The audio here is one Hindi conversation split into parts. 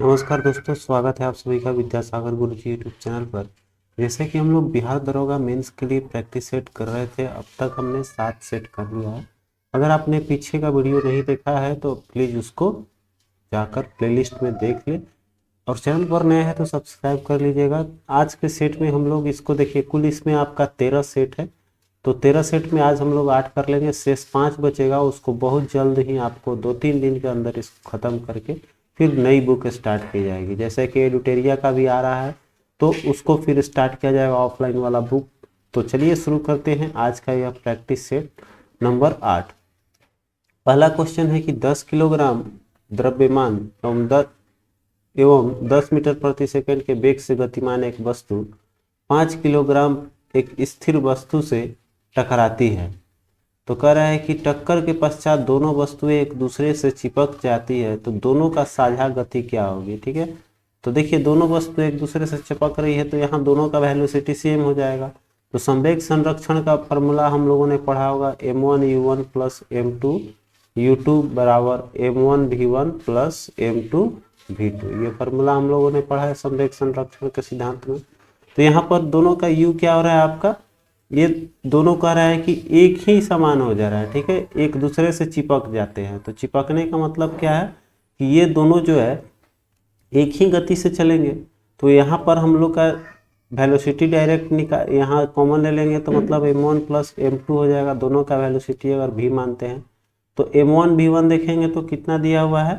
नमस्कार दोस्तों, स्वागत है आप सभी का विद्यासागर गुरु जी यूट्यूब चैनल पर। जैसे कि हम लोग बिहार दरोगा मेंस के लिए प्रैक्टिस सेट कर रहे थे, अब तक हमने 7 सेट कर लिया है। अगर आपने पीछे का वीडियो नहीं देखा है तो प्लीज़ उसको जाकर प्लेलिस्ट में देख ले, और चैनल पर नए हैं तो सब्सक्राइब कर लीजिएगा। आज के सेट में हम लोग इसको देखिए, कुल इसमें आपका 13 सेट है, तो 13 सेट में आज हम लोग 8 कर लेंगे, शेष 5 बचेगा। उसको बहुत जल्द ही आपको 2-3 दिन के अंदर इसको ख़त्म करके फिर नई बुक स्टार्ट की जाएगी। जैसे कि एडुटेरिया का भी आ रहा है तो उसको फिर स्टार्ट किया जाएगा ऑफलाइन वाला बुक। तो चलिए शुरू करते हैं आज का यह प्रैक्टिस सेट नंबर 8। पहला क्वेश्चन है कि 10 किलोग्राम द्रव्यमान एवं 10 मीटर प्रति सेकंड के वेग से गतिमान एक वस्तु 5 किलोग्राम एक स्थिर वस्तु से टकराती है। तो कह रहा है कि टक्कर के पश्चात दोनों वस्तुएं एक दूसरे से चिपक जाती है, तो दोनों का साझा गति क्या होगी। ठीक है, तो देखिए दोनों वस्तुएं एक दूसरे से चिपक रही है तो यहाँ दोनों का वेलोसिटी सेम हो जाएगा। तो संवेग संरक्षण का फॉर्मूला हम लोगों ने पढ़ा होगा, m1u1 प्लस m2u2 बराबर m1v1 प्लस m2v2। ये फार्मूला हम लोगों ने पढ़ा है संवेग संरक्षण के सिद्धांत में। तो यहाँ पर दोनों का u क्या हो रहा है आपका, ये दोनों कह रहा है कि एक ही समान हो जा रहा है। ठीक है, एक दूसरे से चिपक जाते हैं। तो चिपकने का मतलब क्या है कि ये दोनों जो है एक ही गति से चलेंगे। तो यहाँ पर हम लोग का वेलोसिटी डायरेक्ट निकाल, यहाँ कॉमन ले लेंगे तो मतलब m1 प्लस m2 हो जाएगा। दोनों का वेलोसिटी अगर v मानते हैं तो m1 v1 देखेंगे तो कितना दिया हुआ है,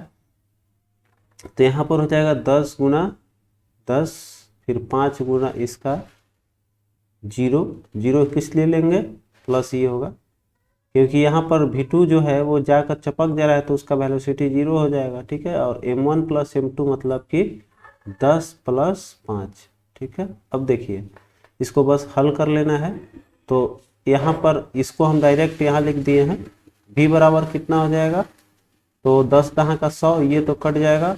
तो यहाँ पर हो जाएगा 10 गुना 10 फिर 5 गुना इसका 0 किस लिए लेंगे, प्लस ये होगा, क्योंकि यहाँ पर v2 जो है वो जाकर चपक जा रहा है तो उसका वेलोसिटी 0 हो जाएगा। ठीक है, और m1 प्लस m2 मतलब कि 10 प्लस 5। ठीक है, अब देखिए इसको बस हल कर लेना है। तो यहाँ पर इसको हम डायरेक्ट यहाँ लिख दिए हैं, v बराबर कितना हो जाएगा, तो 10 कहाँ का 100, ये तो कट जाएगा,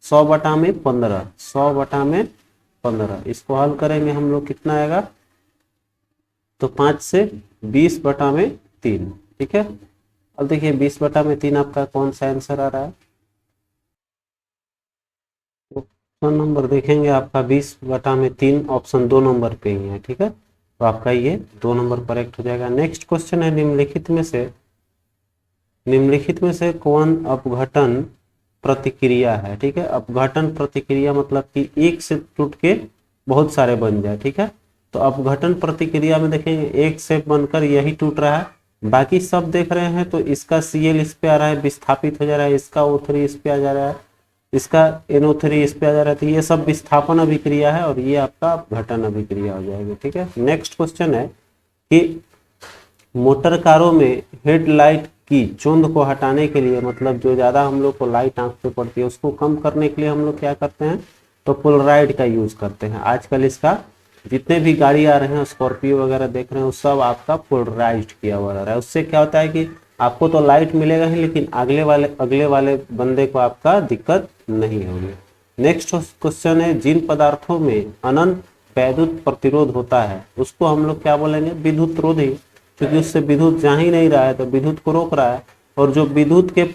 100 बटा में 15, 100 बटा में 15। इसको हल करेंगे हम लोग, कितना आएगा, तो 5 से 20 बटा में 3। ठीक है, अब देखिए 20 बटा में 3 आपका कौन सा आंसर आ रहा है। ऑप्शन नंबर देखेंगे आपका 20 बटा में 3 ऑप्शन 2 नंबर पे ही है। ठीक है, तो आपका ये 2 नंबर करेक्ट हो जाएगा। नेक्स्ट क्वेश्चन है, निम्नलिखित में से कौन अपघटन प्रतिक्रिया है। ठीक है, अपघटन प्रतिक्रिया मतलब कि एक से टूट के बहुत सारे बन जाए। ठीक है, तो अपघटन प्रतिक्रिया में देखेंगे एक से बनकर यही टूट रहा है, बाकी सब देख रहे हैं तो इसका Cl इस पे आ रहा है, विस्थापित हो जा रहा है, इसका O3 इस पे आ जा रहा है, इसका NO3 इस पे आ जा रहा है। तो ये सब विस्थापन अभिक्रिया है और ये आपका अपघटन अभिक्रिया हो जाएगी। ठीक है, नेक्स्ट क्वेश्चन है कि मोटर कारों में हेडलाइट की चुंद को हटाने के लिए, मतलब जो ज़्यादा हम लोग को लाइट आंख पे पड़ती है उसको कम करने के लिए हम लोग क्या करते हैं, तो पोलराइड का यूज़ करते हैं। आजकल इसका जितने भी गाड़ी आ रहे हैं, स्कॉर्पियो वगैरह देख रहे हैं, उस सब आपका पोलराइज्ड किया हुआ रहा है। उससे क्या होता है कि आपको तो लाइट मिलेगा ही, लेकिन अगले वाले बंदे को आपका दिक्कत नहीं होगी। नेक्स्ट क्वेश्चन है, जिन पदार्थों में अनंत वैद्युत प्रतिरोध होता है उसको हम लोग क्या बोलेंगे, विद्युत रोधी, क्योंकि उससे विद्युत जा ही नहीं रहा है तो विद्युत को रोक रहा है। और जो विद्युत के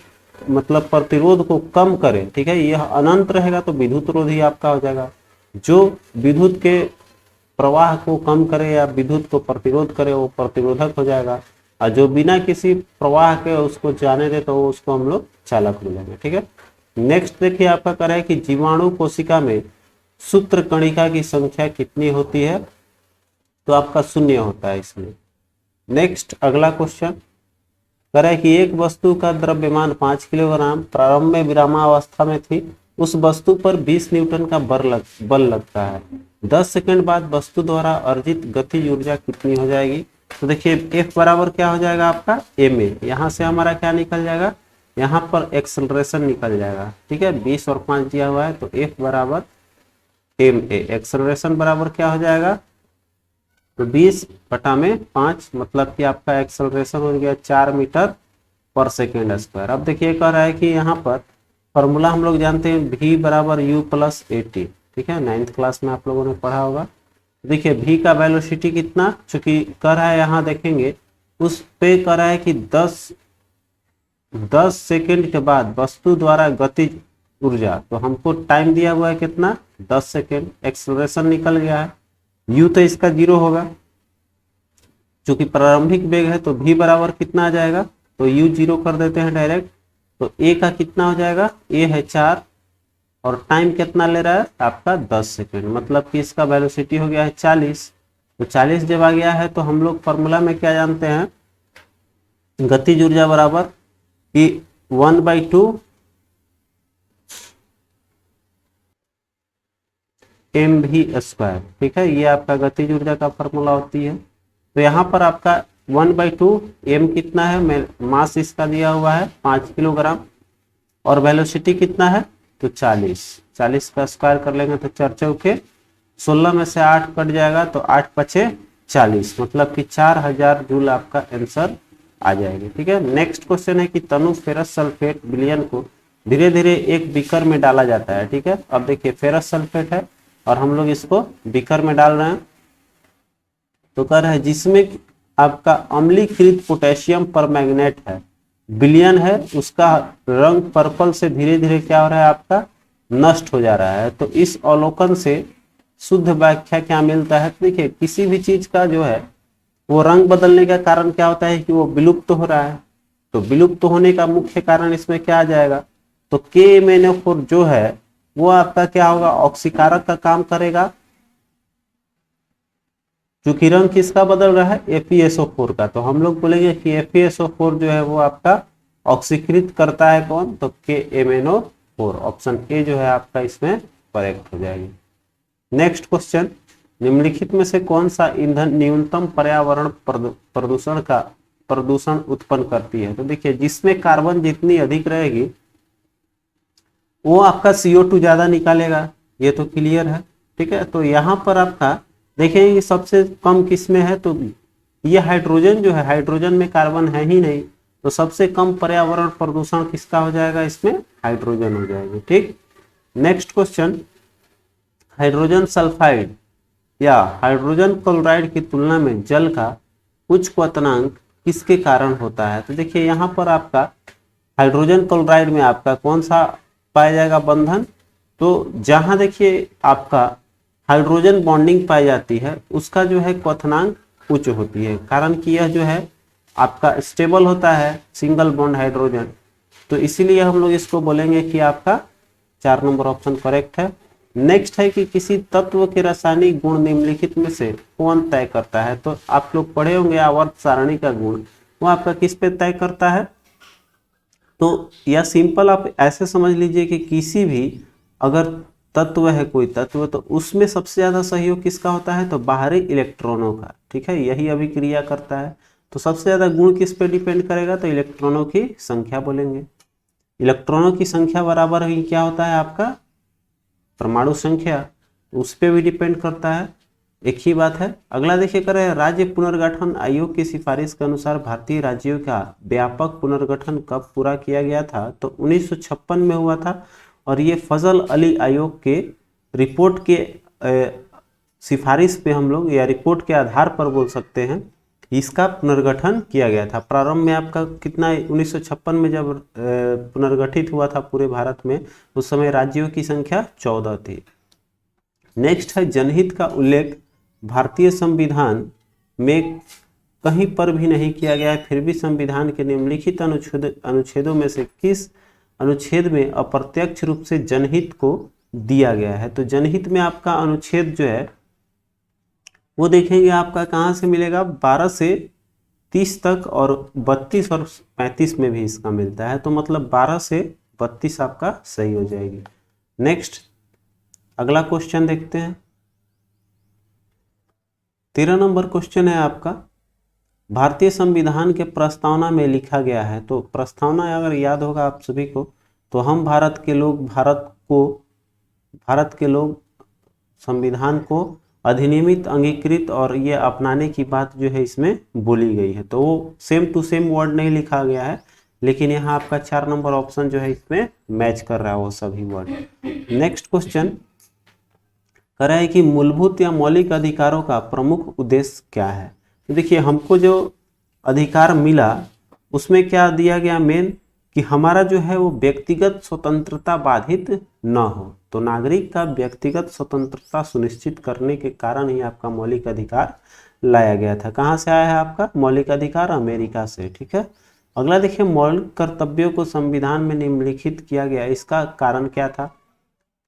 मतलब प्रतिरोध को कम करे, ठीक है, यह अनंत रहेगा तो विद्युत रोधी आपका हो जाएगा। जो विद्युत के प्रवाह को कम करे या विद्युत को प्रतिरोध करे वो प्रतिरोधक हो जाएगा, और जो बिना किसी प्रवाह के उसको जाने दे तो उसको हम लोग चालक बोलेंगे। ठीक है, नेक्स्ट देखिए आपका कह रहा है कि जीवाणु कोशिका में सूत्र कणिका की संख्या कितनी होती है, तो आपका 0 होता है इसमें। नेक्स्ट अगला क्वेश्चन कह रहा है कि एक वस्तु का द्रव्यमान 5 किलोग्राम प्रारंभ में विरामावस्था में थी, उस वस्तु पर 20 न्यूटन का बल लगता है, 10 सेकंड बाद वस्तु द्वारा अर्जित गति ऊर्जा कितनी हो जाएगी। तो देखिए F बराबर क्या हो जाएगा आपका ma, यहाँ से हमारा क्या निकल जाएगा, यहाँ पर एक्सेलरेशन निकल जाएगा। ठीक है, 20 और 5 दिया हुआ है तो F बराबर ma, एक्सेलरेशन बराबर क्या हो जाएगा, तो 20 बटा में 5 मतलब कि आपका एक्सेलरेशन हो गया 4 मीटर पर सेकेंड स्क्वायर। अब देखिए कह रहा है कि यहाँ पर फॉर्मूला हम लोग जानते हैं v बराबर u प्लस AT। ठीक है, 9th क्लास में आप लोगों ने पढ़ा होगा। देखिए v का वेलोसिटी कितना, चूंकि कह रहा है यहाँ देखेंगे उस पे कह रहा है कि 10 सेकंड के बाद वस्तु द्वारा गति ऊर्जा, तो हमको टाइम दिया हुआ है कितना 10 सेकेंड, एक्सेलरेशन निकल गया है, u तो इसका 0 होगा, चूंकि प्रारंभिक वेग है तो v बराबर कितना आ जाएगा, तो u 0 कर देते हैं डायरेक्ट, तो a का कितना हो जाएगा, a है 4 और टाइम कितना ले रहा है आपका 10 सेकेंड, मतलब कि इसका वेलोसिटी हो गया है 40। तो 40 जब आ गया है तो हम लोग फॉर्मूला में क्या जानते हैं, गतिज ऊर्जा बराबर कि 1/2 mv², ठीक है, ये आपका गतिज ऊर्जा का फॉर्मूला होती है। तो यहाँ पर आपका 1/2 m कितना है, मास इसका दिया हुआ है 5 किलोग्राम और वेलोसिटी कितना है, तो 40 का स्क्वायर कर लेंगे तो 4 चौके 16 में से 8 कट जाएगा तो 8 पचे 40, मतलब कि 4000 जूल आपका आंसर आ जाएगी। ठीक है, नेक्स्ट क्वेश्चन है कि तनु फेरस सल्फेट विलयन को धीरे धीरे एक बीकर में डाला जाता है। ठीक है, अब देखिए फेरस सल्फेट है और हम लोग इसको बीकर में डाल रहे हैं, तो कह रहा है जिसमें आपका अम्लीकृत पोटेशियम परमैंगनेट है, विलयन है, उसका रंग पर्पल से धीरे धीरे क्या हो रहा है आपका नष्ट हो जा रहा है। तो इस अवलोकन से शुद्ध व्याख्या क्या मिलता है, तो देखिए किसी भी चीज का जो है वो रंग बदलने का कारण क्या होता है कि वो विलुप्त हो रहा है, तो विलुप्त होने का मुख्य कारण इसमें क्या आ जाएगा, तो KMnO4 जो है वो आपका क्या होगा, ऑक्सीकारक का काम करेगा, क्योंकि रंग किसका बदल रहा है FeSO4 का, तो हम लोग बोलेंगे कि FeSO4 जो है वो आपका ऑक्सीकृत करता है कौन, तो KMnO4, ऑप्शन ए जो है आपका इसमें करेक्ट हो जाएगी। नेक्स्ट क्वेश्चन, निम्नलिखित में से कौन सा ईंधन न्यूनतम पर्यावरण प्रदूषण उत्पन्न करती है, तो देखिए जिसमें कार्बन जितनी अधिक रहेगी वो आपका CO2 ज्यादा निकालेगा, ये तो क्लियर है। ठीक है, तो यहाँ पर आपका देखेंगे सबसे कम किसमें है, तो ये हाइड्रोजन जो है, हाइड्रोजन में कार्बन है ही नहीं, तो सबसे कम पर्यावरण प्रदूषण किसका हो जाएगा, इसमें हाइड्रोजन हो जाएगी। ठीक, नेक्स्ट क्वेश्चन, हाइड्रोजन सल्फाइड या हाइड्रोजन क्लोराइड की तुलना में जल का उच्च क्वथनांक किसके कारण होता है, तो देखिए यहाँ पर आपका हाइड्रोजन क्लोराइड में आपका कौन सा पाया जाएगा बंधन, तो जहां देखिए आपका हाइड्रोजन बॉन्डिंग पाई जाती है उसका जो है क्वथनांक उच्च होती है, कारण कि यह जो है आपका स्टेबल होता है सिंगल बॉन्ड हाइड्रोजन, तो इसीलिए हम लोग इसको बोलेंगे कि आपका 4 नंबर ऑप्शन करेक्ट है। नेक्स्ट है कि किसी तत्व के रासायनिक गुण निम्नलिखित में से कौन तय करता है, तो आप लोग पढ़े होंगे आवर्त सारणी का गुण, वो आपका किस पे तय करता है, तो या सिंपल आप ऐसे समझ लीजिए कि किसी भी अगर तत्व है कोई तत्व, तो उसमें सबसे ज्यादा सहयोग किसका होता है, तो बाहरी इलेक्ट्रॉनों का। ठीक है, यही अभिक्रिया करता है, तो सबसे ज्यादा गुण किस पे डिपेंड करेगा, तो इलेक्ट्रॉनों की संख्या बोलेंगे। इलेक्ट्रॉनों की संख्या बराबर ही क्या होता है आपका परमाणु संख्या, उस पर भी डिपेंड करता है, एक ही बात है। अगला देखिए करें, राज्य पुनर्गठन आयोग की सिफारिश के अनुसार भारतीय राज्यों का व्यापक पुनर्गठन कब पूरा किया गया था, तो 1956 में हुआ था, और ये फजल अली आयोग के रिपोर्ट के सिफारिश पे हम लोग या रिपोर्ट के आधार पर बोल सकते हैं इसका पुनर्गठन किया गया था। प्रारंभ में आपका कितना 1956 में जब पुनर्गठित हुआ था पूरे भारत में, उस समय राज्यों की संख्या 14 थी। नेक्स्ट है, जनहित का उल्लेख भारतीय संविधान में कहीं पर भी नहीं किया गया है, फिर भी संविधान के निम्नलिखित अनुच्छेदों में से किस अनुच्छेद में अप्रत्यक्ष रूप से जनहित को दिया गया है, तो जनहित में आपका अनुच्छेद जो है वो देखेंगे आपका कहाँ से मिलेगा, 12 से 30 तक, और 32 और 35 में भी इसका मिलता है, तो मतलब 12 से 32 आपका सही हो जाएगी। नेक्स्ट अगला क्वेश्चन देखते हैं, 13 नंबर क्वेश्चन है आपका, भारतीय संविधान के प्रस्तावना में लिखा गया है, तो प्रस्तावना अगर याद होगा आप सभी को, तो हम भारत के लोग संविधान को अधिनियमित अंगीकृत और ये अपनाने की बात जो है इसमें बोली गई है, तो वो सेम टू सेम वर्ड नहीं लिखा गया है, लेकिन यहाँ आपका 4 नंबर ऑप्शन जो है इसमें मैच कर रहा है वो सभी वर्ड। नेक्स्ट क्वेश्चन कह रहा है कि मूलभूत या मौलिक अधिकारों का प्रमुख उद्देश्य क्या है, तो देखिए हमको जो अधिकार मिला उसमें क्या दिया गया मेन, कि हमारा जो है वो व्यक्तिगत स्वतंत्रता बाधित न हो। तो नागरिक का व्यक्तिगत स्वतंत्रता सुनिश्चित करने के कारण ही आपका मौलिक अधिकार लाया गया था। कहाँ से आया है आपका मौलिक अधिकार? अमेरिका से। ठीक है, अगला देखिए, मौलिक कर्तव्यों को संविधान में निम्नलिखित किया गया, इसका कारण क्या था?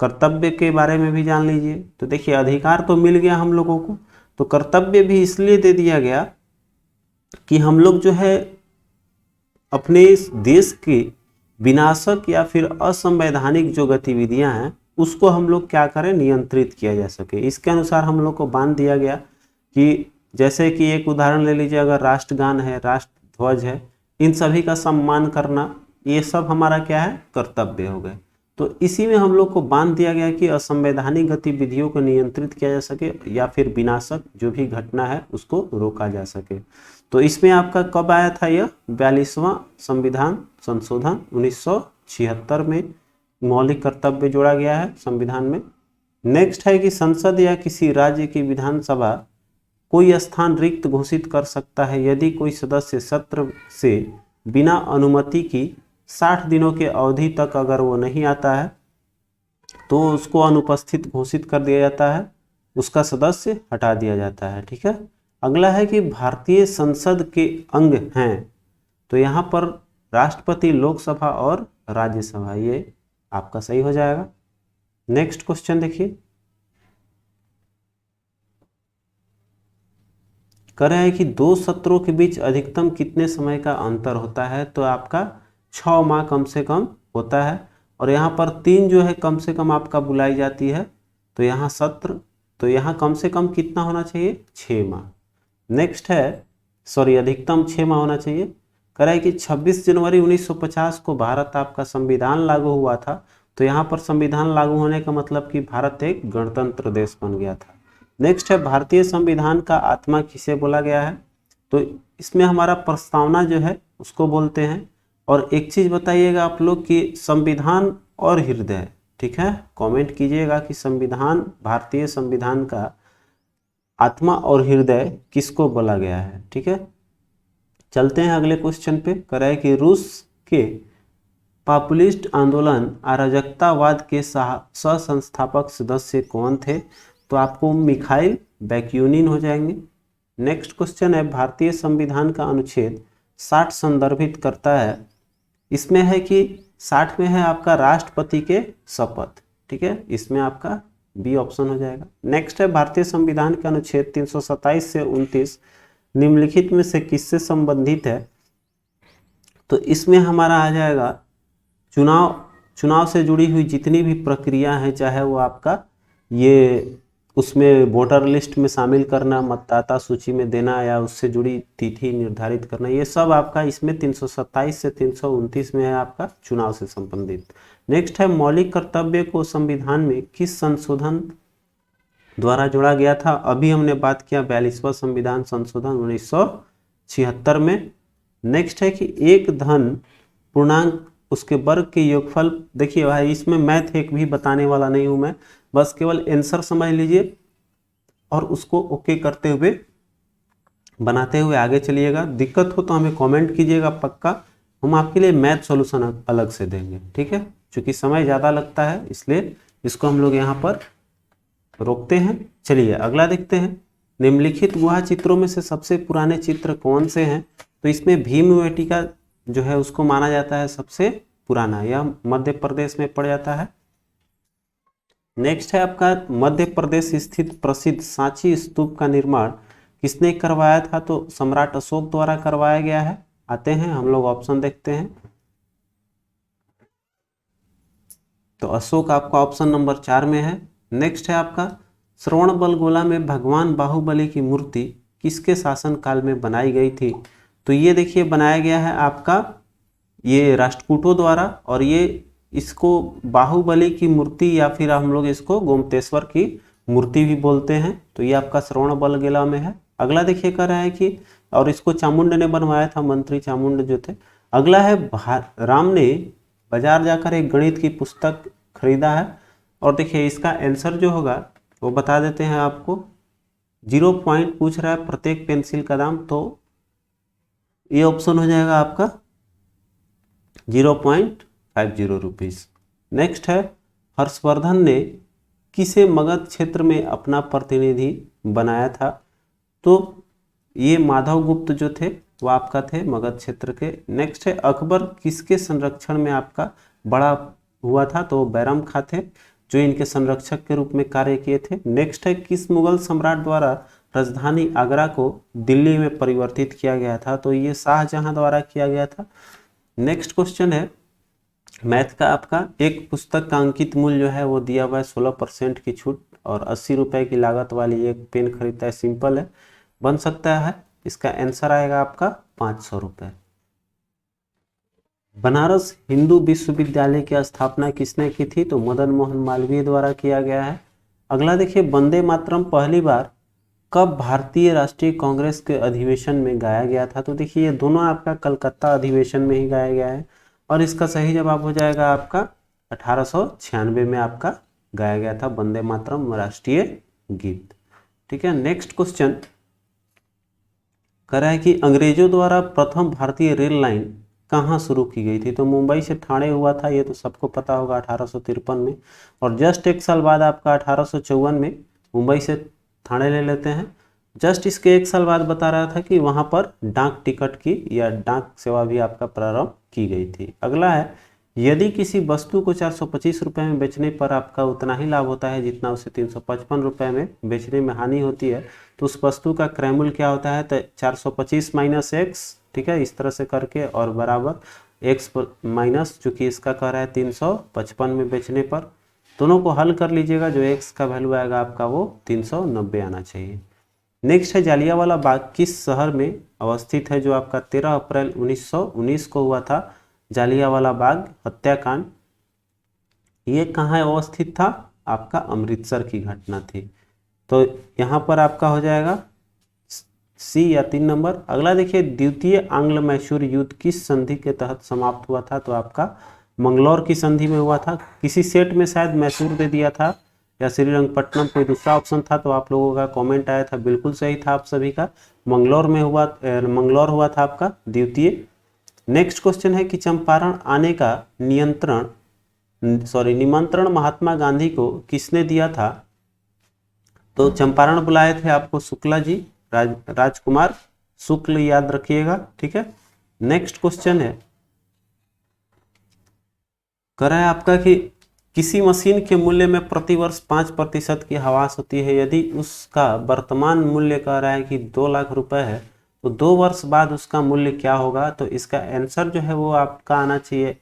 कर्तव्य के बारे में भी जान लीजिए। तो देखिए, अधिकार तो मिल गया हम लोगों को, तो कर्तव्य भी इसलिए दे दिया गया कि हम लोग जो है अपने इस देश के विनाशक या फिर असंवैधानिक जो गतिविधियां हैं उसको हम लोग क्या करें, नियंत्रित किया जा सके। इसके अनुसार हम लोग को बांध दिया गया कि जैसे कि एक उदाहरण ले लीजिए, अगर राष्ट्रगान है, राष्ट्र ध्वज है, इन सभी का सम्मान करना, ये सब हमारा क्या है, कर्तव्य हो गए। तो इसी में हम लोग को बांध दिया गया कि असंवैधानिक गतिविधियों को नियंत्रित किया जा सके या फिर विनाशक जो भी घटना है उसको रोका जा सके। तो इसमें आपका कब आया था यह 42वां संविधान संशोधन 1976 में मौलिक कर्तव्य जोड़ा गया है संविधान में। नेक्स्ट है कि संसद या किसी राज्य की विधानसभा कोई स्थान रिक्त घोषित कर सकता है यदि कोई सदस्य सत्र से बिना अनुमति की 60 दिनों के अवधि तक अगर वो नहीं आता है तो उसको अनुपस्थित घोषित कर दिया जाता है, उसका सदस्य हटा दिया जाता है। ठीक है, अगला है कि भारतीय संसद के अंग हैं, तो यहाँ पर राष्ट्रपति, लोकसभा और राज्यसभा, ये आपका सही हो जाएगा। नेक्स्ट क्वेश्चन देखिए, कह रहे हैं कि दो सत्रों के बीच अधिकतम कितने समय का अंतर होता है? तो आपका 6 माह कम से कम होता है, और यहाँ पर 3 जो है कम से कम आपका बुलाई जाती है, तो यहाँ सत्र, तो यहाँ कम से कम कितना होना चाहिए, 6 माह। नेक्स्ट है, सॉरी, अधिकतम 6 माह होना चाहिए। कह रहा है कि 26 जनवरी 1950 को भारत आपका संविधान लागू हुआ था, तो यहाँ पर संविधान लागू होने का मतलब कि भारत एक गणतंत्र देश बन गया था। नेक्स्ट है, भारतीय संविधान का आत्मा किसे बोला गया है? तो इसमें हमारा प्रस्तावना जो है उसको बोलते हैं। और एक चीज बताइएगा आप लोग कि संविधान और हृदय, ठीक है, कमेंट कीजिएगा कि संविधान, भारतीय संविधान का आत्मा और हृदय किसको बोला गया है। ठीक है, चलते हैं अगले क्वेश्चन पे। कह रहा है कि रूस के पॉपुलिस्ट आंदोलन अराजकतावाद के सह-संस्थापक सदस्य कौन थे? तो आपको मिखाइल बैक्यूनिन हो जाएंगे। नेक्स्ट क्वेश्चन है, भारतीय संविधान का अनुच्छेद 60 संदर्भित करता है, इसमें है कि 60 में है आपका राष्ट्रपति के शपथ। ठीक है, इसमें आपका बी ऑप्शन हो जाएगा। नेक्स्ट है, भारतीय संविधान के अनुच्छेद 327 से 29 निम्नलिखित में से किससे संबंधित है? तो इसमें हमारा आ जाएगा चुनाव से जुड़ी हुई जितनी भी प्रक्रिया है, चाहे वो आपका ये उसमें वोटर लिस्ट में शामिल करना, मतदाता सूची में देना, या उससे जुड़ी तिथि निर्धारित करना, ये सब आपका इसमें 327 से 329 में है आपका चुनाव से संबंधित। नेक्स्ट है, मौलिक कर्तव्य को संविधान में किस संशोधन द्वारा जोड़ा गया था? अभी हमने बात किया 42वां संविधान संशोधन 1976 में। नेक्स्ट है कि एक धन पूर्णांक उसके वर्ग के योगफल, देखिए भाई इसमें मैथ एक भी बताने वाला नहीं हूं मैं, बस केवल आंसर समझ लीजिए और उसको ओके करते हुए बनाते हुए आगे चलिएगा। दिक्कत हो तो हमें कमेंट कीजिएगा, पक्का हम आपके लिए मैथ सॉल्यूशन अलग से देंगे। ठीक है, क्योंकि समय ज़्यादा लगता है इसलिए इसको हम लोग यहाँ पर रोकते हैं। चलिए अगला देखते हैं, निम्नलिखित गुहा चित्रों में से सबसे पुराने चित्र कौन से हैं? तो इसमें भीमबेटका जो है उसको माना जाता है सबसे पुराना, यह मध्य प्रदेश में पड़ जाता है। नेक्स्ट है आपका, मध्य प्रदेश स्थित प्रसिद्ध सांची स्तूप का निर्माण किसने करवाया था? तो सम्राट अशोक द्वारा करवाया गया है। आते हैं हम लोग ऑप्शन देखते हैं, तो अशोक आपका ऑप्शन नंबर 4 में है। नेक्स्ट है आपका, श्रवणबेलगोला में भगवान बाहुबली की मूर्ति किसके शासन काल में बनाई गई थी? तो ये देखिए बनाया गया है आपका ये राष्ट्रकूटों द्वारा, और ये इसको बाहुबली की मूर्ति या फिर हम लोग इसको गोमतेश्वर की मूर्ति भी बोलते हैं। तो ये आपका श्रवणबेलगोला में है। अगला देखिए कह रहा है कि, और इसको चामुंड ने बनवाया था, मंत्री चामुंड जो थे। अगला है, राम ने बाजार जाकर एक गणित की पुस्तक खरीदा है, और देखिए इसका आंसर जो होगा वो बता देते हैं आपको। 0 पॉइंट पूछ रहा है प्रत्येक पेंसिल का दाम, तो ये ऑप्शन हो जाएगा आपका 0.50 रुपीज़। नेक्स्ट है हर्षवर्धन ने किसे मगध क्षेत्र में अपना प्रतिनिधि बनाया था? तो ये माधव गुप्त जो थे वो आपका थे मगध क्षेत्र के। नेक्स्ट है अकबर किसके संरक्षण में आपका बड़ा हुआ था? तो बैरम खां थे जो इनके संरक्षक के रूप में कार्य किए थे। नेक्स्ट है किस मुगल सम्राट द्वारा राजधानी आगरा को दिल्ली में परिवर्तित किया गया था? तो ये शाहजहां द्वारा किया गया था। नेक्स्ट क्वेश्चन है मैथ का आपका, एक पुस्तक का अंकित मूल्य जो है वो दिया हुआ है 16% की छूट और 80 रुपए की लागत वाली एक पेन खरीदता है, सिंपल है, बन सकता है। इसका आंसर आएगा आपका 500 रुपये। बनारस हिंदू विश्वविद्यालय की स्थापना किसने की थी? तो मदन मोहन मालवीय द्वारा किया गया है। अगला देखिए, वंदे मातरम पहली बार कब भारतीय राष्ट्रीय कांग्रेस के अधिवेशन में गाया गया था? तो देखिए ये दोनों आपका कलकत्ता अधिवेशन में ही गाया गया है और इसका सही जवाब हो जाएगा आपका 1896 में आपका गाया गया था वंदे मातरम राष्ट्रीय गीत। ठीक है, नेक्स्ट क्वेश्चन कह रहा है कि अंग्रेजों द्वारा प्रथम भारतीय रेल लाइन कहाँ शुरू की गई थी? तो मुंबई से ठाणे हुआ था, ये तो सबको पता होगा 1853 में। और जस्ट एक साल बाद आपका 1854 में मुंबई से ठाणे ले लेते हैं। जस्ट इसके एक साल बाद बता रहा था कि वहाँ पर डाक टिकट की या डाक सेवा भी आपका प्रारंभ की गई थी। अगला है, यदि किसी वस्तु को 425 रुपये में बेचने पर आपका उतना ही लाभ होता है जितना उसे 355 रुपये में बेचने में हानि होती है, तो उस वस्तु का क्रय मूल्य क्या होता है? तो 425 माइनस एक्स, ठीक है, इस तरह से करके और बराबर एक्स माइनस चूँकि इसका कह रहा है 355 में बेचने पर, दोनों को हल कर लीजिएगा, जो एक्स का वैल्यू आएगा आपका वो 390 आना चाहिए। नेक्स्ट है जालियांवाला बाग किस शहर में अवस्थित है? जो आपका 13 अप्रैल 1919 को हुआ था जालियांवाला बाग हत्याकांड, ये कहाँ अवस्थित था? आपका अमृतसर की घटना थी। तो यहाँ पर आपका हो जाएगा सी या 3 नंबर। अगला देखिए, द्वितीय आंग्ल मैसूर युद्ध किस संधि के तहत समाप्त हुआ था? तो आपका मंगलौर की संधि में हुआ था। किसी सेट में शायद मैसूर दे दिया था या श्रीरंगपट्टनम, कोई दूसरा ऑप्शन था, तो आप लोगों का कमेंट आया था, बिल्कुल सही था आप सभी का, मंगलौर में हुआ, मंगलौर हुआ था आपका द्वितीय। नेक्स्ट क्वेश्चन है कि चंपारण आने का निमंत्रण महात्मा गांधी को किसने दिया था? तो चंपारण बुलाए थे आपको शुक्ला जी, राजकुमार शुक्ल, याद रखिएगा। ठीक है, नेक्स्ट क्वेश्चन है कह रहा है आपका कि किसी मशीन के मूल्य में प्रतिवर्ष 5% की ह्रास होती है। यदि उसका वर्तमान मूल्य कह रहा है कि 2 लाख रुपए है, तो 2 वर्ष बाद उसका मूल्य क्या होगा? तो इसका आंसर जो है वो आपका आना चाहिए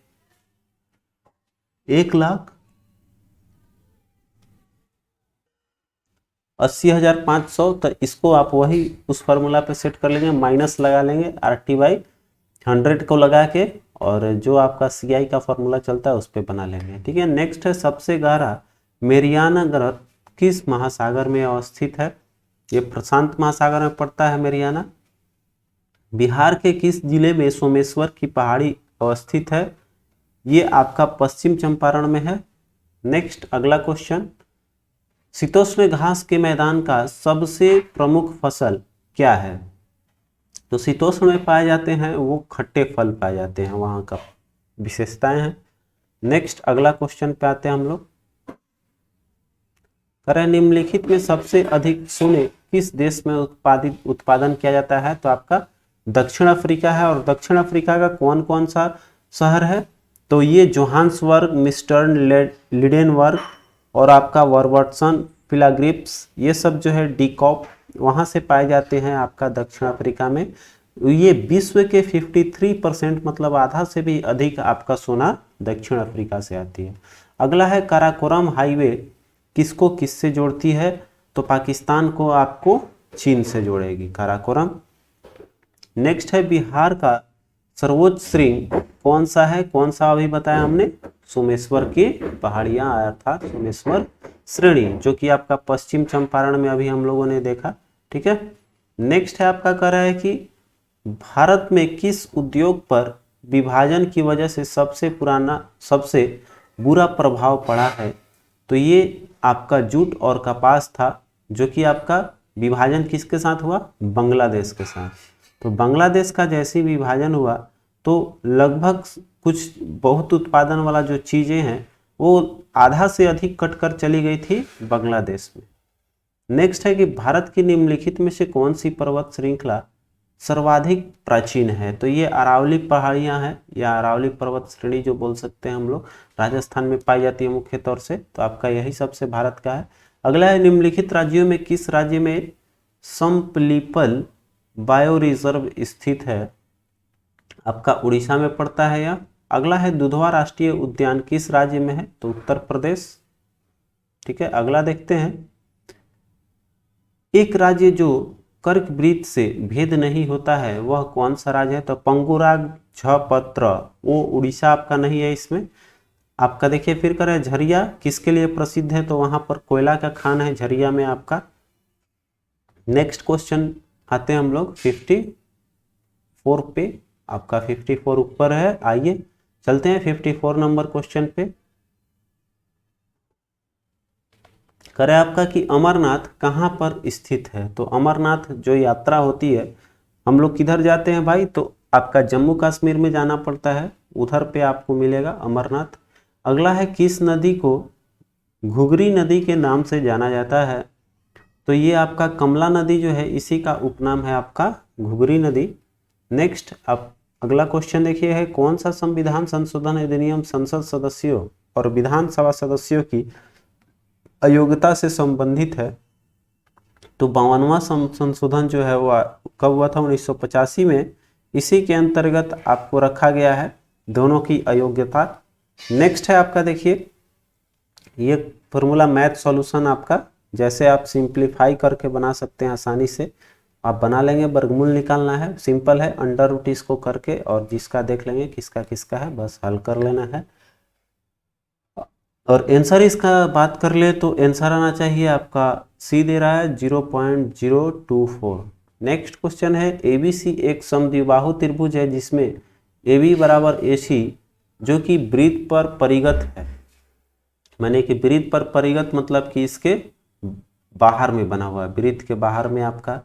1,80,500। तो इसको आप वही उस फार्मूला पे सेट कर लेंगे, माइनस लगा लेंगे RT/100 को लगा के, और जो आपका CI का फार्मूला चलता है उस पर बना लेंगे। ठीक है, नेक्स्ट है सबसे गहरा मेरियाना ग्रत किस महासागर में अवस्थित है? ये प्रशांत महासागर में पड़ता है मेरियाना। बिहार के किस जिले में सोमेश्वर की पहाड़ी अवस्थित है? ये आपका पश्चिम चंपारण में है। नेक्स्ट अगला क्वेश्चन, शीतोष्ण घास के मैदान का सबसे प्रमुख फसल क्या है? तो शीतोष्ण में पाए जाते हैं वो खट्टे फल पाए जाते हैं, वहाँ का विशेषताएं हैं। नेक्स्ट अगला क्वेश्चन पे आते हैं हम लोग। करें निम्नलिखित में सबसे अधिक सोने किस देश में उत्पादन किया जाता है? तो आपका दक्षिण अफ्रीका है। और दक्षिण अफ्रीका का कौन कौन सा शहर है? तो ये जोहान्सबर्ग, मिस्टर्न, लिडेनबर्ग और आपका वर्बर्टसन, फिलाग्रिप्स, ये सब जो है डीकॉप वहाँ से पाए जाते हैं आपका दक्षिण अफ्रीका में। ये विश्व के 53% मतलब आधा से भी अधिक आपका सोना दक्षिण अफ्रीका से आती है। अगला है काराकोरम हाईवे किसको किससे जोड़ती है? तो पाकिस्तान को आपको चीन से जोड़ेगी काराकोरम। नेक्स्ट है बिहार का सर्वोच्च श्रृंग कौन सा है? कौन सा अभी बताया हमने? सोमेश्वर की पहाड़ियां अर्थात सोमेश्वर श्रेणी, जो कि आपका पश्चिम चंपारण में अभी हम लोगों ने देखा। ठीक है, नेक्स्ट है आपका कह रहा है कि भारत में किस उद्योग पर विभाजन की वजह से सबसे बुरा प्रभाव पड़ा है? तो ये आपका जूट और कपास था, जो कि आपका विभाजन किसके साथ हुआ? बांग्लादेश के साथ। तो बांग्लादेश का जैसे विभाजन हुआ तो लगभग कुछ बहुत उत्पादन वाला जो चीज़ें हैं वो आधा से अधिक कट कर चली गई थी बांग्लादेश में। नेक्स्ट है कि भारत की निम्नलिखित में से कौन सी पर्वत श्रृंखला सर्वाधिक प्राचीन है? तो ये अरावली पहाड़ियाँ हैं या अरावली पर्वत श्रेणी जो बोल सकते हैं हम लोग, राजस्थान में पाई जाती है मुख्य तौर से। तो आपका यही सबसे भारत का है। अगला है निम्नलिखित राज्यों में किस राज्य में सम्पलीपल बायो रिजर्व स्थित है? आपका उड़ीसा में पड़ता है यह। अगला है दुधवा राष्ट्रीय उद्यान किस राज्य में है? तो उत्तर प्रदेश। ठीक है, अगला देखते हैं। एक राज्य जो कर्क वृत्त से भेद नहीं होता है वह कौन सा राज्य है? तो पंगुराग झपत्र, वो उड़ीसा आपका नहीं है इसमें। आपका देखिए फिर करें, झरिया किसके लिए प्रसिद्ध है? तो वहां पर कोयला का खान है झरिया में आपका। नेक्स्ट क्वेश्चन आते हैं हम लोग 54 पे। आपका 54 ऊपर है, आइए चलते हैं 54 नंबर क्वेश्चन पे। करें आपका कि अमरनाथ कहाँ पर स्थित है? तो अमरनाथ जो यात्रा होती है हम लोग किधर जाते हैं भाई? तो आपका जम्मू कश्मीर में जाना पड़ता है, उधर पे आपको मिलेगा अमरनाथ। अगला है किस नदी को घुघरी नदी के नाम से जाना जाता है? तो ये आपका कमला नदी जो है इसी का उपनाम है आपका घुघरी नदी। नेक्स्ट आप अगला क्वेश्चन देखिए है, कौन सा संविधान संशोधन अधिनियम संसद सदस्यों और विधानसभा सदस्यों की अयोग्यता से संबंधित है? तो 52वां संशोधन जो है वो कब हुआ था? 1985 में। इसी के अंतर्गत आपको रखा गया है दोनों की अयोग्यता। नेक्स्ट है आपका देखिए ये फॉर्मूला मैथ सॉल्यूशन आपका, जैसे आप सिंप्लीफाई करके बना सकते हैं आसानी से आप बना लेंगे। वर्गमूल निकालना है, सिंपल है, अंडर रूट इसको करके और जिसका देख लेंगे किसका किसका है, बस हल कर लेना है। और आंसर इसका बात कर ले तो आंसर आना चाहिए आपका सी दे रहा है 0.024। नेक्स्ट क्वेश्चन है एबीसी एक समद्विबाहु त्रिभुज है जिसमें AB बराबर AC जो कि वृत्त पर परिगत है। माने कि वृत्त पर परिगत मतलब कि इसके बाहर में बना हुआ है, वृत्त के बाहर में आपका।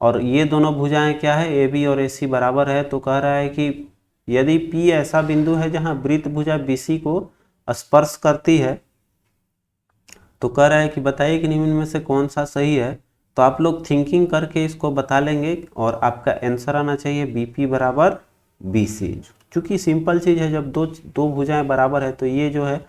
और ये दोनों भुजाएं क्या है? AB और AC बराबर है। तो कह रहा है कि यदि P ऐसा बिंदु है जहां वृत्त भुजा BC को स्पर्श करती है, तो कह रहा है कि बताइए कि निम्न में से कौन सा सही है? तो आप लोग थिंकिंग करके इसको बता लेंगे और आपका आंसर आना चाहिए BP बराबर BC। चूंकि सिंपल चीज़ है, जब दो भुजाएं बराबर है तो ये जो है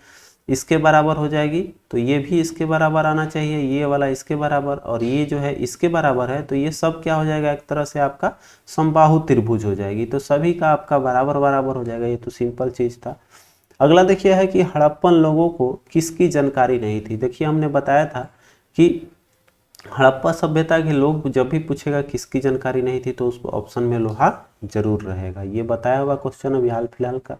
इसके बराबर हो जाएगी, तो ये भी इसके बराबर आना चाहिए, ये वाला इसके बराबर, और ये जो है इसके बराबर है, तो ये सब क्या हो जाएगा? एक तरह से आपका समबाहु त्रिभुज हो जाएगी। तो सभी का आपका बराबर बराबर हो जाएगा। ये तो सिंपल चीज़ था। अगला देखिए है कि हड़प्पन लोगों को किसकी जानकारी नहीं थी? देखिए हमने बताया था कि हड़प्पा सभ्यता के लोग जब भी पूछेगा किसकी जानकारी नहीं थी तो उस ऑप्शन में लोहा जरूर रहेगा। ये बताया हुआ क्वेश्चन अभी हाल फिलहाल का।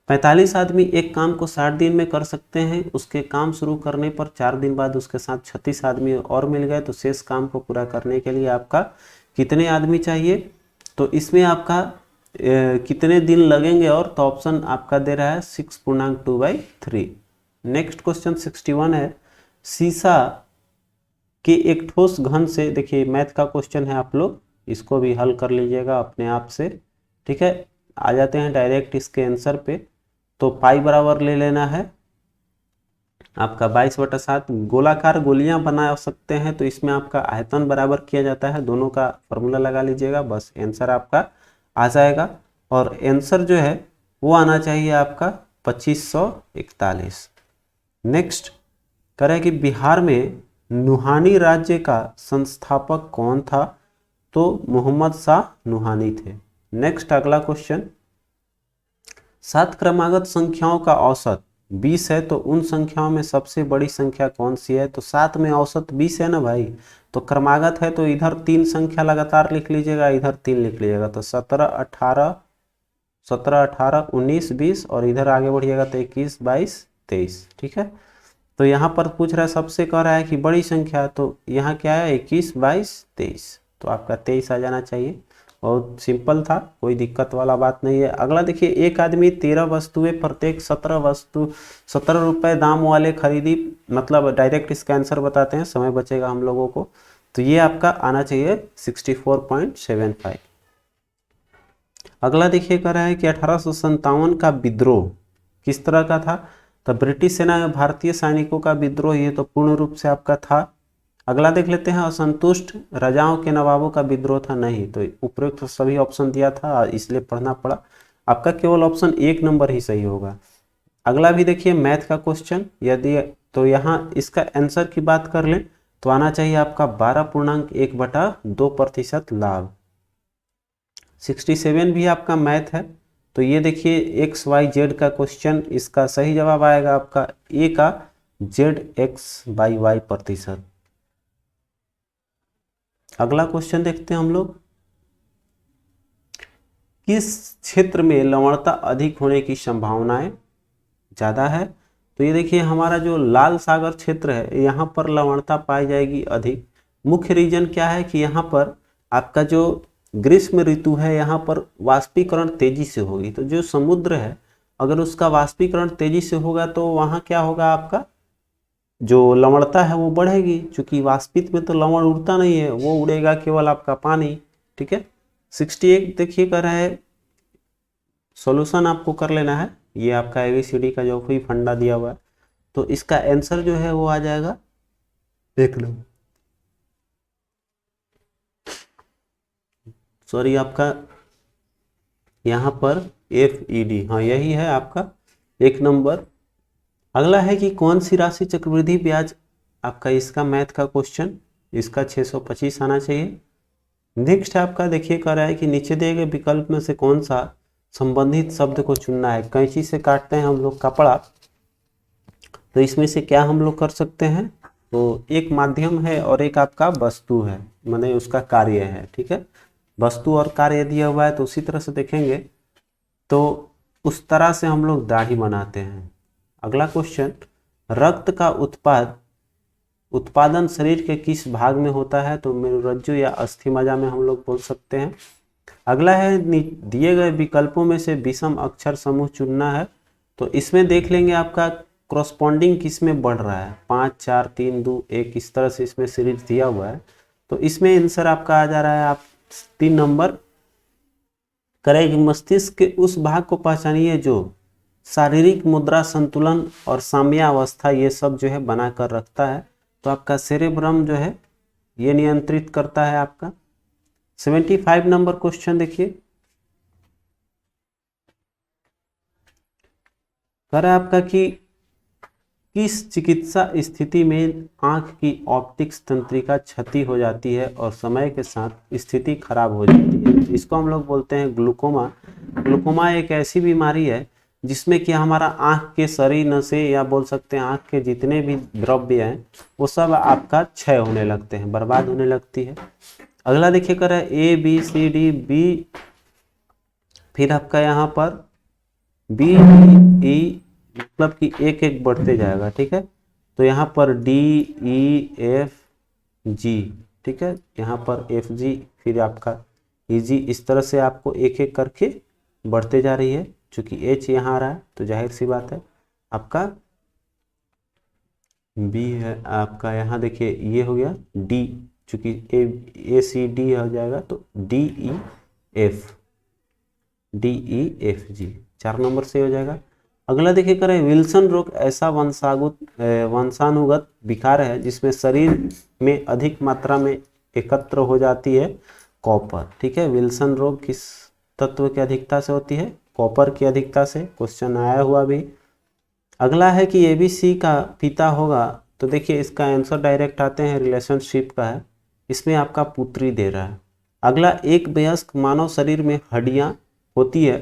45 आदमी एक काम को 60 दिन में कर सकते हैं, उसके काम शुरू करने पर 4 दिन बाद उसके साथ 36 आदमी और मिल गए, तो शेष काम को पूरा करने के लिए आपका कितने आदमी चाहिए? तो इसमें आपका कितने दिन लगेंगे? और तो ऑप्शन आपका दे रहा है 6.2/3। नेक्स्ट क्वेश्चन 61 है, सीसा के एक ठोस घन से, देखिए मैथ का क्वेश्चन है, आप लोग इसको भी हल कर लीजिएगा अपने आप से। ठीक है, आ जाते हैं डायरेक्ट इसके आंसर पे। तो पाई बराबर ले लेना है आपका 22/7। गोलाकार गोलियां बना सकते हैं तो इसमें आपका आयतन बराबर किया जाता है, दोनों का फॉर्मूला लगा लीजिएगा, बस आंसर आपका आ जाएगा। और आंसर जो है वो आना चाहिए आपका 2541। नेक्स्ट करें कि बिहार में नुहानी राज्य का संस्थापक कौन था? तो मोहम्मद शाह नुहानी थे। नेक्स्ट अगला क्वेश्चन, 7 क्रमागत संख्याओं का औसत 20 है, तो उन संख्याओं में सबसे बड़ी संख्या कौन सी है? तो 7 में औसत 20 है ना भाई, तो क्रमागत है तो इधर 3 संख्या लगातार लिख लीजिएगा, इधर 3 लिख लीजिएगा, तो 17 18 19 20 और इधर आगे बढ़िएगा तो 21 22 23। ठीक है, तो यहाँ पर पूछ रहा है, सबसे कह रहा है कि बड़ी संख्या, तो यहाँ क्या है 21 22 23, तो आपका 23 आ जाना चाहिए। बहुत सिंपल था, कोई दिक्कत वाला बात नहीं है। अगला देखिए, एक आदमी 13 वस्तुएं प्रत्येक 17 रुपए दाम वाले खरीदी, मतलब डायरेक्ट इसका आंसर बताते हैं, समय बचेगा हम लोगों को। तो ये आपका आना चाहिए 64.75। अगला देखिए कह रहा है कि 1857 का विद्रोह किस तरह का था। तो ब्रिटिश सेना में भारतीय सैनिकों का विद्रोह ये तो पूर्ण रूप से आपका था। अगला देख लेते हैं, असंतुष्ट राजाओं के नवाबों का विद्रोह था, नहीं। तो उपरोक्त तो सभी ऑप्शन दिया था इसलिए पढ़ना पड़ा, आपका केवल ऑप्शन 1 नंबर ही सही होगा। अगला भी देखिए मैथ का क्वेश्चन, यदि तो यहाँ इसका आंसर की बात कर लें तो आना चाहिए आपका 12.1/2% लाभ। 67 भी आपका मैथ है। तो ये देखिए एक्स वाई जेड का क्वेश्चन, इसका सही जवाब आएगा आपका ए का ZX/Y%। अगला क्वेश्चन देखते हैं हम लोग, किस क्षेत्र में लवणता अधिक होने की संभावनाएं ज़्यादा है। तो ये देखिए हमारा जो लाल सागर क्षेत्र है यहाँ पर लवणता पाई जाएगी अधिक। मुख्य रीजन क्या है कि यहाँ पर आपका जो ग्रीष्म ऋतु है यहाँ पर वाष्पीकरण तेजी से होगी। तो जो समुद्र है अगर उसका वाष्पीकरण तेजी से होगा तो वहाँ क्या होगा, आपका जो लवणता है वो बढ़ेगी, क्योंकि वाष्पित में तो लवण उड़ता नहीं है, वो उड़ेगा केवल आपका पानी। ठीक है। 68 देखिए कर रहा है, सॉल्यूशन आपको कर लेना है, ये आपका ABCD का जो भी फंडा दिया हुआ है। तो इसका आंसर जो है वो आ जाएगा, देख लो, सॉरी आपका यहाँ पर FED, हाँ यही है आपका 1 नंबर। अगला है कि कौन सी राशि चक्रवृद्धि ब्याज, आपका इसका मैथ का क्वेश्चन, इसका 625 आना चाहिए। नेक्स्ट आपका देखिए कह रहा है कि नीचे दिए गए विकल्प में से कौन सा संबंधित शब्द को चुनना है। कैंची से काटते हैं हम लोग कपड़ा, तो इसमें से क्या हम लोग कर सकते हैं, तो एक माध्यम है और एक आपका वस्तु है, माने उसका कार्य है। ठीक है, वस्तु और कार्य दिया हुआ है तो उसी तरह से देखेंगे तो उस तरह से हम लोग दाढ़ी बनाते हैं। अगला क्वेश्चन, रक्त का उत्पादन शरीर के किस भाग में होता है, तो मेरुरज्जु या अस्थि मज्जा में हम लोग बोल सकते हैं। अगला है दिए गए विकल्पों में से विषम अक्षर समूह चुनना है। तो इसमें देख लेंगे आपका क्रॉसपॉन्डिंग किस में बढ़ रहा है, 5 4 3 2 1, इस तरह से इसमें सीरीज दिया हुआ है। तो इसमें आंसर आपका आ जा रहा है आप 3 नंबर। करेगी मस्तिष्क के उस भाग को पहचानिए जो शारीरिक मुद्रा, संतुलन और साम्यावस्था ये सब जो है बना कर रखता है। तो आपका सेरेब्रम जो है ये नियंत्रित करता है आपका। 75 नंबर क्वेश्चन देखिए, कह रहा है आपका कि किस चिकित्सा स्थिति में आंख की ऑप्टिक्स तंत्रिका क्षति हो जाती है और समय के साथ स्थिति खराब हो जाती है। इसको हम लोग बोलते हैं ग्लूकोमा। ग्लूकोमा एक ऐसी बीमारी है जिसमें कि हमारा आंख के शरीर नसें या बोल सकते हैं आंख के जितने भी द्रव्य हैं वो सब आपका क्षय होने लगते हैं, बर्बाद होने लगती है। अगला देखिए कर ABCD, फिर आपका यहाँ पर BE, मतलब कि एक एक बढ़ते जाएगा। ठीक है, तो यहाँ पर DEFG, ठीक है, यहाँ पर FG, फिर आपका EG, इस तरह से आपको एक एक करके बढ़ते जा रही है। चूंकि H यहाँ आ रहा है तो जाहिर सी बात है आपका B है, आपका यहाँ देखिए ये हो गया D, चूंकि ACD हो जाएगा तो DEFG 4 नंबर से हो जाएगा। अगला देखिए करें, विल्सन रोग ऐसा वंशानुगत विकार है जिसमें शरीर में अधिक मात्रा में एकत्र हो जाती है कॉपर। ठीक है, विल्सन रोग किस तत्व की अधिकता से होती है, कॉपर की अधिकता से, क्वेश्चन आया हुआ भी। अगला है कि ABC का पिता होगा, तो देखिए इसका आंसर डायरेक्ट आते हैं रिलेशनशिप का है, इसमें आपका पुत्री दे रहा है। अगला, एक वयस्क मानव शरीर में हड्डियां होती है,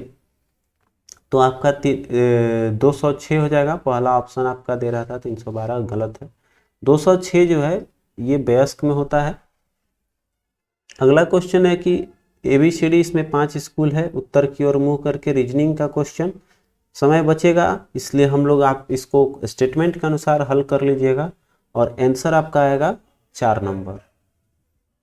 तो आपका 206 हो जाएगा। पहला ऑप्शन आपका दे रहा था 312, गलत है। 206 जो है ये वयस्क में होता है। अगला क्वेश्चन है कि ABCD, इसमें 5 स्कूल है, उत्तर की ओर मुंह करके रीजनिंग का क्वेश्चन। समय बचेगा इसलिए हम लोग आप इसको स्टेटमेंट के अनुसार हल कर लीजिएगा और आंसर आपका आएगा 4 नंबर।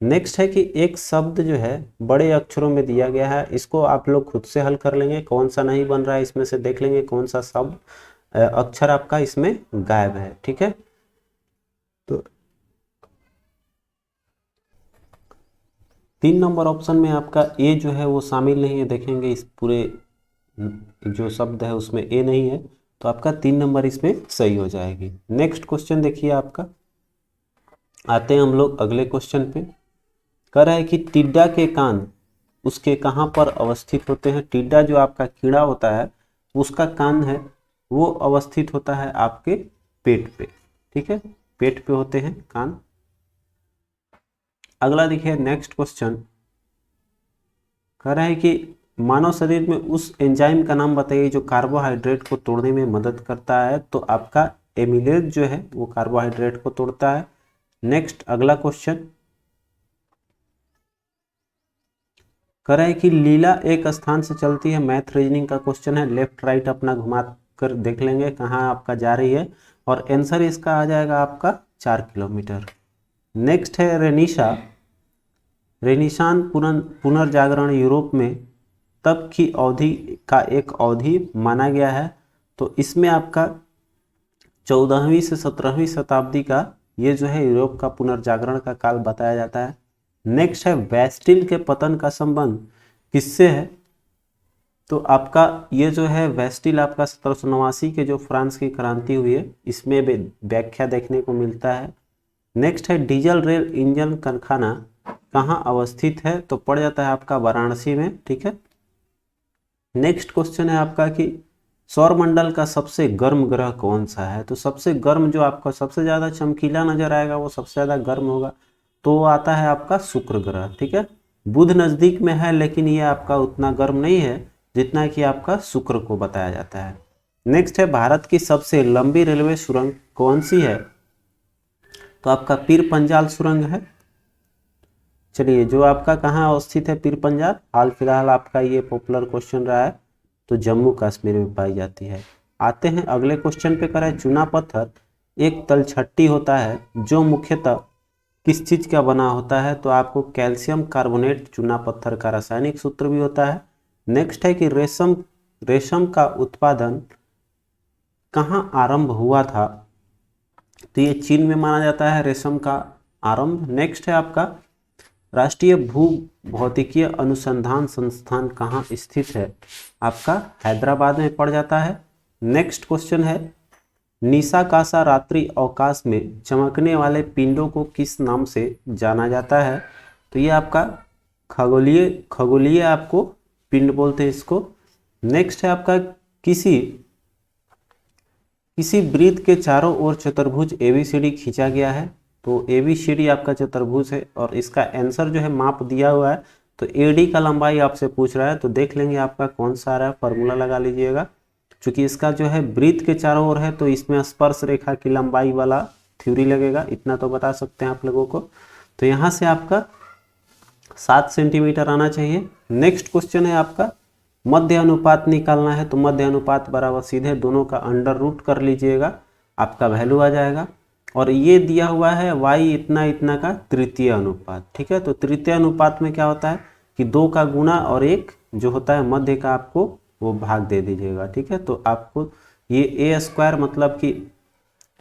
नेक्स्ट है कि एक शब्द जो है बड़े अक्षरों में दिया गया है, इसको आप लोग खुद से हल कर लेंगे, कौन सा नहीं बन रहा है इसमें से देख लेंगे कौन सा शब्द अक्षर आपका इसमें गायब है। ठीक है, तो 3 नंबर ऑप्शन में आपका ए जो है वो शामिल नहीं है, देखेंगे इस पूरे जो शब्द है उसमें ए नहीं है, तो आपका 3 नंबर इसमें सही हो जाएगी। नेक्स्ट क्वेश्चन देखिए आपका, आते हैं हम लोग अगले क्वेश्चन पे। कह रहा है कि टिड्डा के कान उसके कहाँ पर अवस्थित होते हैं। टिड्डा जो आपका कीड़ा होता है उसका कान है वो अवस्थित होता है आपके पेट पे, ठीक है, पेट पे होते हैं कान। अगला देखिए नेक्स्ट क्वेश्चन, कह रहा है कि मानव शरीर में उस एंजाइम का नाम बताइए जो कार्बोहाइड्रेट को तोड़ने में मदद करता है। तो आपका एमिलेज जो है वो कार्बोहाइड्रेट को तोड़ता है। नेक्स्ट अगला क्वेश्चन, कह रहा है कि लीला एक स्थान से चलती है। मैथ रीजनिंग का क्वेश्चन है, लेफ्ट राइट अपना घुमा कर देख लेंगे कहाँ आपका जा रही है, और आंसर इसका आ जाएगा आपका 4 किलोमीटर। नेक्स्ट है रेनिशा, रेनिशान पुनर्जागरण यूरोप में तब की अवधि का एक अवधि माना गया है। तो इसमें आपका 14वीं से 17वीं शताब्दी का ये जो है यूरोप का पुनर्जागरण का काल बताया जाता है। नेक्स्ट है बेस्टिल के पतन का संबंध किससे है। तो आपका ये जो है बेस्टिल आपका 1789 के जो फ्रांस की क्रांति हुई है इसमें व्याख्या देखने को मिलता है। नेक्स्ट है डीजल रेल इंजन कारखाना कहाँ अवस्थित है। तो पड़ जाता है आपका वाराणसी में, ठीक है। नेक्स्ट क्वेश्चन है आपका कि सौरमंडल का सबसे गर्म ग्रह कौन सा है। तो सबसे गर्म जो आपका सबसे ज़्यादा चमकीला नजर आएगा वो सबसे ज़्यादा गर्म होगा, तो वो आता है आपका शुक्र ग्रह, ठीक है। बुध नज़दीक में है लेकिन ये आपका उतना गर्म नहीं है जितना कि आपका शुक्र को बताया जाता है। नेक्स्ट है भारत की सबसे लंबी रेलवे सुरंग कौन सी है। तो आपका पीर पंजाल सुरंग है। चलिए जो आपका कहाँ अवस्थित है पीर पंजाल, हाल फिलहाल आपका ये पॉपुलर क्वेश्चन रहा है, तो जम्मू कश्मीर में पाई जाती है। आते हैं अगले क्वेश्चन पे, करें चूना पत्थर एक तलछट्टी होता है जो मुख्यतः किस चीज का बना होता है। तो आपको कैल्शियम कार्बोनेट चूना पत्थर का रासायनिक सूत्र भी होता है। नेक्स्ट है कि रेशम का उत्पादन कहाँ आरंभ हुआ था। तो ये चीन में माना जाता है रेशम का आरंभ। नेक्स्ट है आपका राष्ट्रीय भूभौतिकीय अनुसंधान संस्थान कहाँ स्थित है। आपका हैदराबाद में पड़ जाता है। नेक्स्ट क्वेश्चन है निशाकाशा रात्रि अवकाश में चमकने वाले पिंडों को किस नाम से जाना जाता है। तो ये आपका खगोलीय आपको पिंड बोलते हैं इसको। नेक्स्ट है आपका किसी वृत्त के चारों ओर चतुर्भुज एबीसीडी खींचा गया है। तो एबीसीडी आपका चतुर्भुज है और इसका आंसर जो है माप दिया हुआ है। तो एडी का लंबाई आपसे पूछ रहा है, तो देख लेंगे आपका कौन सा आ रहा है, फॉर्मूला लगा लीजिएगा। चूंकि इसका जो है वृत्त के चारों ओर है तो इसमें स्पर्श रेखा की लंबाई वाला थ्योरी लगेगा, इतना तो बता सकते हैं आप लोगों को। तो यहाँ से आपका 7 सेंटीमीटर आना चाहिए। नेक्स्ट क्वेश्चन है आपका मध्य अनुपात निकालना है। तो मध्य अनुपात बराबर सीधे दोनों का अंडर रूट कर लीजिएगा, आपका वैल्यू आ जाएगा। और ये दिया हुआ है y इतना इतना का तृतीय अनुपात, ठीक है। तो तृतीय अनुपात में क्या होता है कि 2 का गुणा और 1 जो होता है मध्य का आपको वो भाग दे दीजिएगा, ठीक है। तो आपको ये a² मतलब कि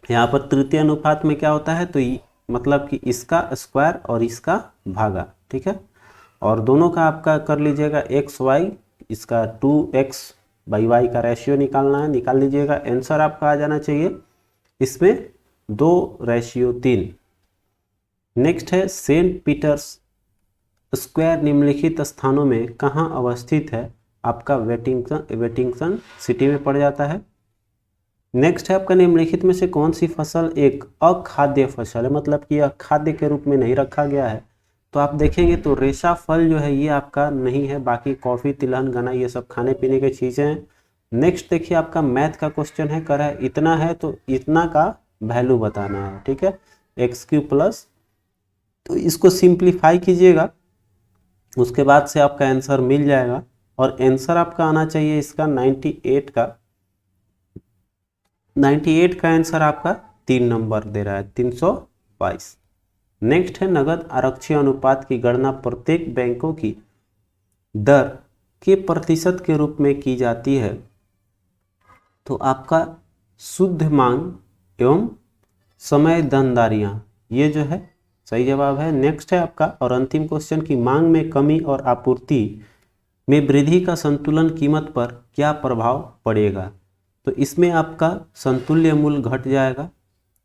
यहाँ पर तृतीय अनुपात में क्या होता है, तो मतलब कि इसका स्क्वायर और इसका भागा, ठीक है। और दोनों का आपका कर लीजिएगा xy, इसका 2x/y का रेशियो निकालना है, निकाल लीजिएगा। आंसर आपका आ जाना चाहिए इसमें 2:3। नेक्स्ट है सेंट पीटर्स स्क्वायर निम्नलिखित स्थानों में कहाँ अवस्थित है। आपका वेटिंगटन सिटी में पड़ जाता है। नेक्स्ट है आपका निम्नलिखित में से कौन सी फसल एक अखाद्य फसल है, मतलब कि यह खाद्य के रूप में नहीं रखा गया है। तो आप देखेंगे तो रेशा फल जो है ये आपका नहीं है, बाकी कॉफी तिलहन गन्ना ये सब खाने पीने की चीजें हैं। नेक्स्ट देखिए आपका मैथ का क्वेश्चन है, कर है इतना है तो इतना का वैल्यू बताना है, ठीक है, x³ प्लस। तो इसको सिंप्लीफाई कीजिएगा, उसके बाद से आपका आंसर मिल जाएगा। और आंसर आपका आना चाहिए इसका 98 का आंसर आपका 3 नंबर दे रहा है, 322। नेक्स्ट है नगद आरक्षी अनुपात की गणना प्रत्येक बैंकों की दर के प्रतिशत के रूप में की जाती है। तो आपका शुद्ध मांग एवं समय धनदारियां ये जो है सही जवाब है। नेक्स्ट है आपका और अंतिम क्वेश्चन की मांग में कमी और आपूर्ति में वृद्धि का संतुलन कीमत पर क्या प्रभाव पड़ेगा। तो इसमें आपका संतुल्य मूल्य घट जाएगा,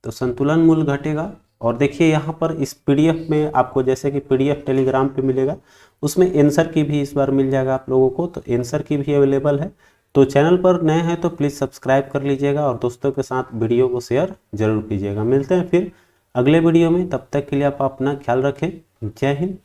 तो संतुलन मूल्य घटेगा। और देखिए यहाँ पर इस पीडीएफ में आपको जैसे कि पीडीएफ टेलीग्राम पे मिलेगा, उसमें आंसर की भी इस बार मिल जाएगा आप लोगों को, तो आंसर की भी अवेलेबल है। तो चैनल पर नए हैं तो प्लीज़ सब्सक्राइब कर लीजिएगा और दोस्तों के साथ वीडियो को शेयर जरूर कीजिएगा। मिलते हैं फिर अगले वीडियो में, तब तक के लिए आप अपना ख्याल रखें। जय हिंद।